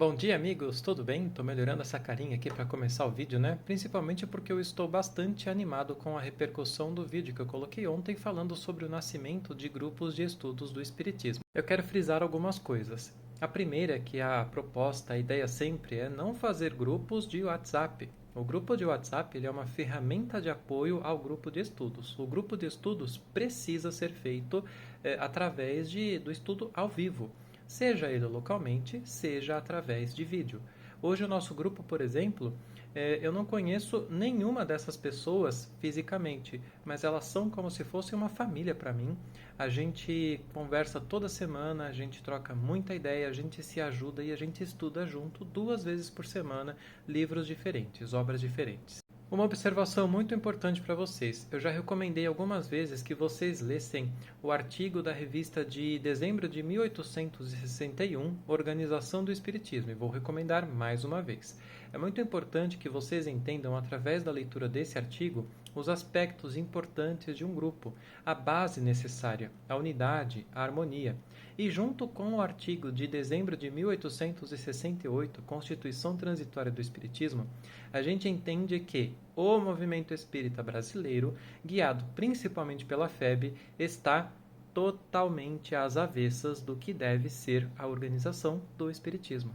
Bom dia, amigos! Tudo bem? Tô melhorando essa carinha aqui para começar o vídeo, né? Principalmente porque eu estou bastante animado com a repercussão do vídeo que eu coloquei ontem falando sobre o nascimento de grupos de estudos do Espiritismo. Eu quero frisar algumas coisas. A primeira é que a proposta, a ideia sempre é não fazer grupos de WhatsApp. O grupo de WhatsApp ele é uma ferramenta de apoio ao grupo de estudos. O grupo de estudos precisa ser feito através do estudo ao vivo, seja ele localmente, seja através de vídeo. Hoje o nosso grupo, por exemplo, eu não conheço nenhuma dessas pessoas fisicamente, mas elas são como se fosse uma família para mim. A gente conversa toda semana, a gente troca muita ideia, a gente se ajuda e a gente estuda junto 2 vezes por semana livros diferentes, obras diferentes. Uma observação muito importante para vocês. Eu já recomendei algumas vezes que vocês lessem o artigo da revista de dezembro de 1861, Organização do Espiritismo, e vou recomendar mais uma vez. É muito importante que vocês entendam, através da leitura desse artigo, os aspectos importantes de um grupo, a base necessária, a unidade, a harmonia. E junto com o artigo de dezembro de 1868, Constituição Transitória do Espiritismo, a gente entende que o movimento espírita brasileiro, guiado principalmente pela FEB, está totalmente às avessas do que deve ser a organização do Espiritismo.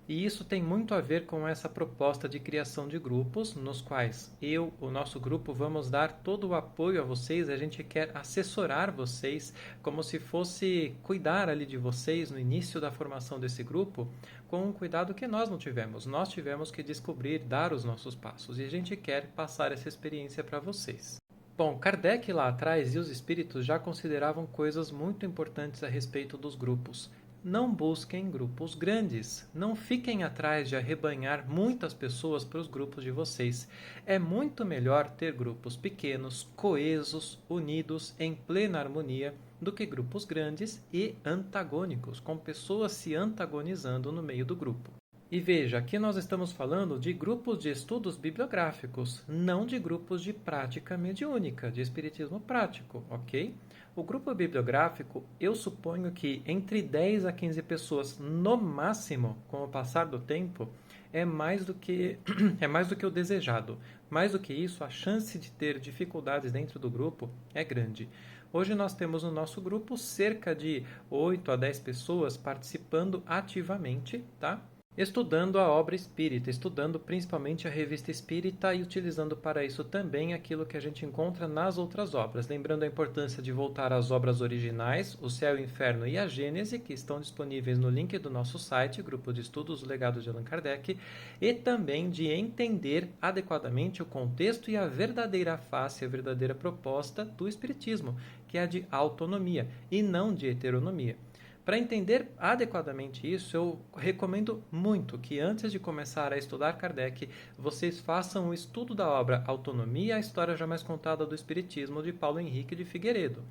E isso tem muito a ver com essa proposta de criação de grupos, nos quais o nosso grupo, vamos dar todo o apoio a vocês. A gente quer assessorar vocês, como se fosse cuidar ali de vocês no início da formação desse grupo, com um cuidado que nós não tivemos. Nós tivemos que descobrir, dar os nossos passos, e a gente quer passar essa experiência para vocês. Bom, Kardec lá atrás e os espíritos já consideravam coisas muito importantes a respeito dos grupos. Não busquem grupos grandes. Não fiquem atrás de arrebanhar muitas pessoas para os grupos de vocês. É muito melhor ter grupos pequenos, coesos, unidos, em plena harmonia, do que grupos grandes e antagônicos, com pessoas se antagonizando no meio do grupo. E veja, aqui nós estamos falando de grupos de estudos bibliográficos, não de grupos de prática mediúnica, de espiritismo prático, ok? O grupo bibliográfico, eu suponho que entre 10 a 15 pessoas no máximo, com o passar do tempo, é mais do que é mais do que o desejado. Mais do que isso, a chance de ter dificuldades dentro do grupo é grande. Hoje nós temos no nosso grupo cerca de 8 a 10 pessoas participando ativamente, tá? Estudando a obra espírita, estudando principalmente a revista espírita e utilizando para isso também aquilo que a gente encontra nas outras obras. Lembrando a importância de voltar às obras originais, O Céu e o Inferno e a Gênese, que estão disponíveis no link do nosso site, Grupo de Estudos, O Legado de Allan Kardec, e também de entender adequadamente o contexto e a verdadeira face, a verdadeira proposta do Espiritismo, que é a de autonomia e não de heteronomia. Para entender adequadamente isso, eu recomendo muito que antes de começar a estudar Kardec, vocês façam o estudo da obra Autonomia, a História Jamais Contada do Espiritismo, de Paulo Henrique de Figueiredo.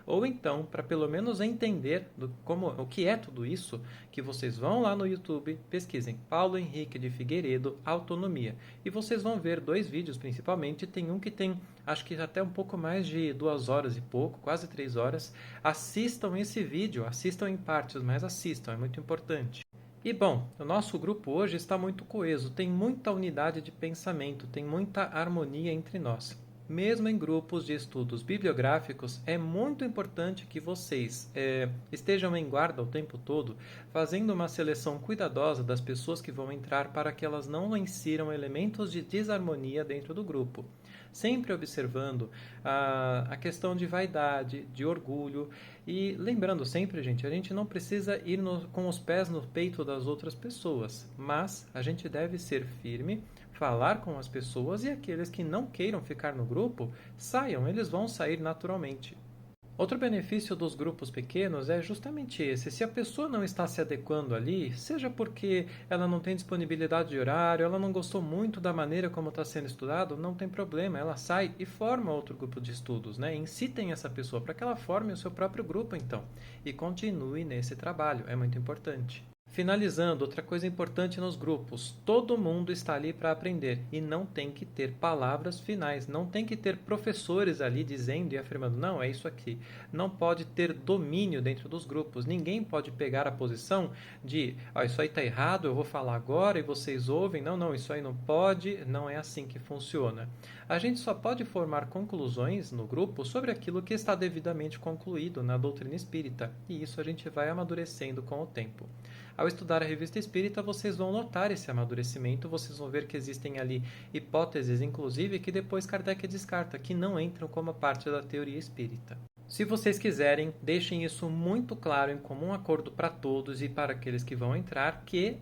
Ou então, para pelo menos entender o que é tudo isso, que vocês vão lá no YouTube, pesquisem Paulo Henrique de Figueiredo, Autonomia. E vocês vão ver 2 vídeos principalmente, tem um que tem acho que até um pouco mais de 2 horas e pouco, quase 3 horas. Assistam esse vídeo, assistam em partes, mas assistam, é muito importante. E bom, o nosso grupo hoje está muito coeso, tem muita unidade de pensamento, tem muita harmonia entre nós. Mesmo em grupos de estudos bibliográficos, é muito importante que vocês estejam em guarda o tempo todo, fazendo uma seleção cuidadosa das pessoas que vão entrar para que elas não insiram elementos de desarmonia dentro do grupo. Sempre observando a questão de vaidade, de orgulho, e lembrando sempre, gente, a gente não precisa ir com os pés no peito das outras pessoas, mas a gente deve ser firme, falar com as pessoas, e aqueles que não queiram ficar no grupo, saiam, eles vão sair naturalmente. Outro benefício dos grupos pequenos é justamente esse. Se a pessoa não está se adequando ali, seja porque ela não tem disponibilidade de horário, ela não gostou muito da maneira como está sendo estudado, não tem problema, ela sai e forma outro grupo de estudos, né? Incitem essa pessoa para que ela forme o seu próprio grupo, então, e continue nesse trabalho, é muito importante. Finalizando, outra coisa importante nos grupos: todo mundo está ali para aprender e não tem que ter palavras finais, não tem que ter professores ali dizendo e afirmando, não, é isso aqui. Não pode ter domínio dentro dos grupos, ninguém pode pegar a posição de, isso aí está errado, eu vou falar agora e vocês ouvem, não, não, isso aí não pode, não é assim que funciona. A gente só pode formar conclusões no grupo sobre aquilo que está devidamente concluído na doutrina espírita, e isso a gente vai amadurecendo com o tempo. Ao estudar a Revista Espírita, vocês vão notar esse amadurecimento, vocês vão ver que existem ali hipóteses, inclusive, que depois Kardec descarta, que não entram como parte da teoria espírita. Se vocês quiserem, deixem isso muito claro em comum acordo para todos e para aqueles que vão entrar, que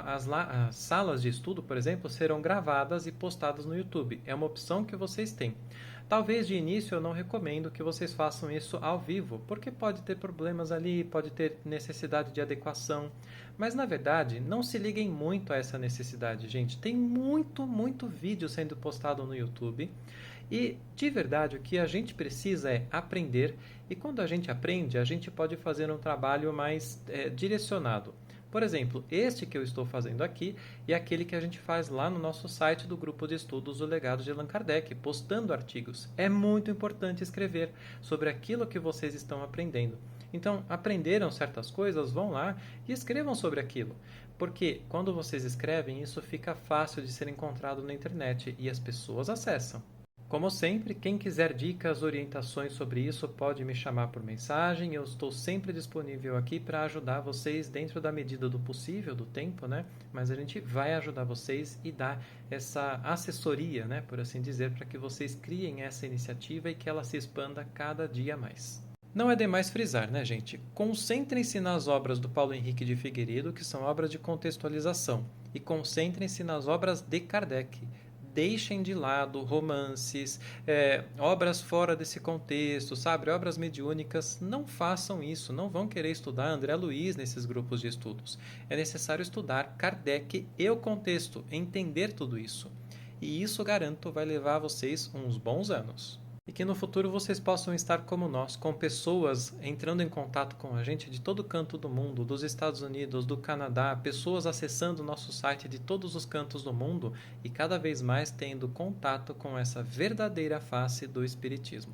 as salas de estudo, por exemplo, serão gravadas e postadas no YouTube. É uma opção que vocês têm. Talvez de início eu não recomendo que vocês façam isso ao vivo, porque pode ter problemas ali, pode ter necessidade de adequação. Mas na verdade, não se liguem muito a essa necessidade, gente. Tem muito vídeo sendo postado no YouTube. E de verdade, o que a gente precisa é aprender, e quando a gente aprende, a gente pode fazer um trabalho mais direcionado. Por exemplo, este que eu estou fazendo aqui é aquele que a gente faz lá no nosso site do grupo de estudos O Legado de Allan Kardec, postando artigos. É muito importante escrever sobre aquilo que vocês estão aprendendo. Então, aprenderam certas coisas, vão lá e escrevam sobre aquilo. Porque quando vocês escrevem, isso fica fácil de ser encontrado na internet e as pessoas acessam. Como sempre, quem quiser dicas, orientações sobre isso, pode me chamar por mensagem. Eu estou sempre disponível aqui para ajudar vocês dentro da medida do possível, do tempo, né? Mas a gente vai ajudar vocês e dar essa assessoria, né, por assim dizer, para que vocês criem essa iniciativa e que ela se expanda cada dia mais. Não é demais frisar, né, gente? Concentrem-se nas obras do Paulo Henrique de Figueiredo, que são obras de contextualização, e concentrem-se nas obras de Kardec. Deixem de lado romances, obras fora desse contexto, sabe? Obras mediúnicas. Não façam isso, não vão querer estudar André Luiz nesses grupos de estudos. É necessário estudar Kardec e o contexto, entender tudo isso. E isso, garanto, vai levar vocês uns bons anos. E que no futuro vocês possam estar como nós, com pessoas entrando em contato com a gente de todo canto do mundo, dos Estados Unidos, do Canadá, pessoas acessando o nosso site de todos os cantos do mundo e cada vez mais tendo contato com essa verdadeira face do Espiritismo.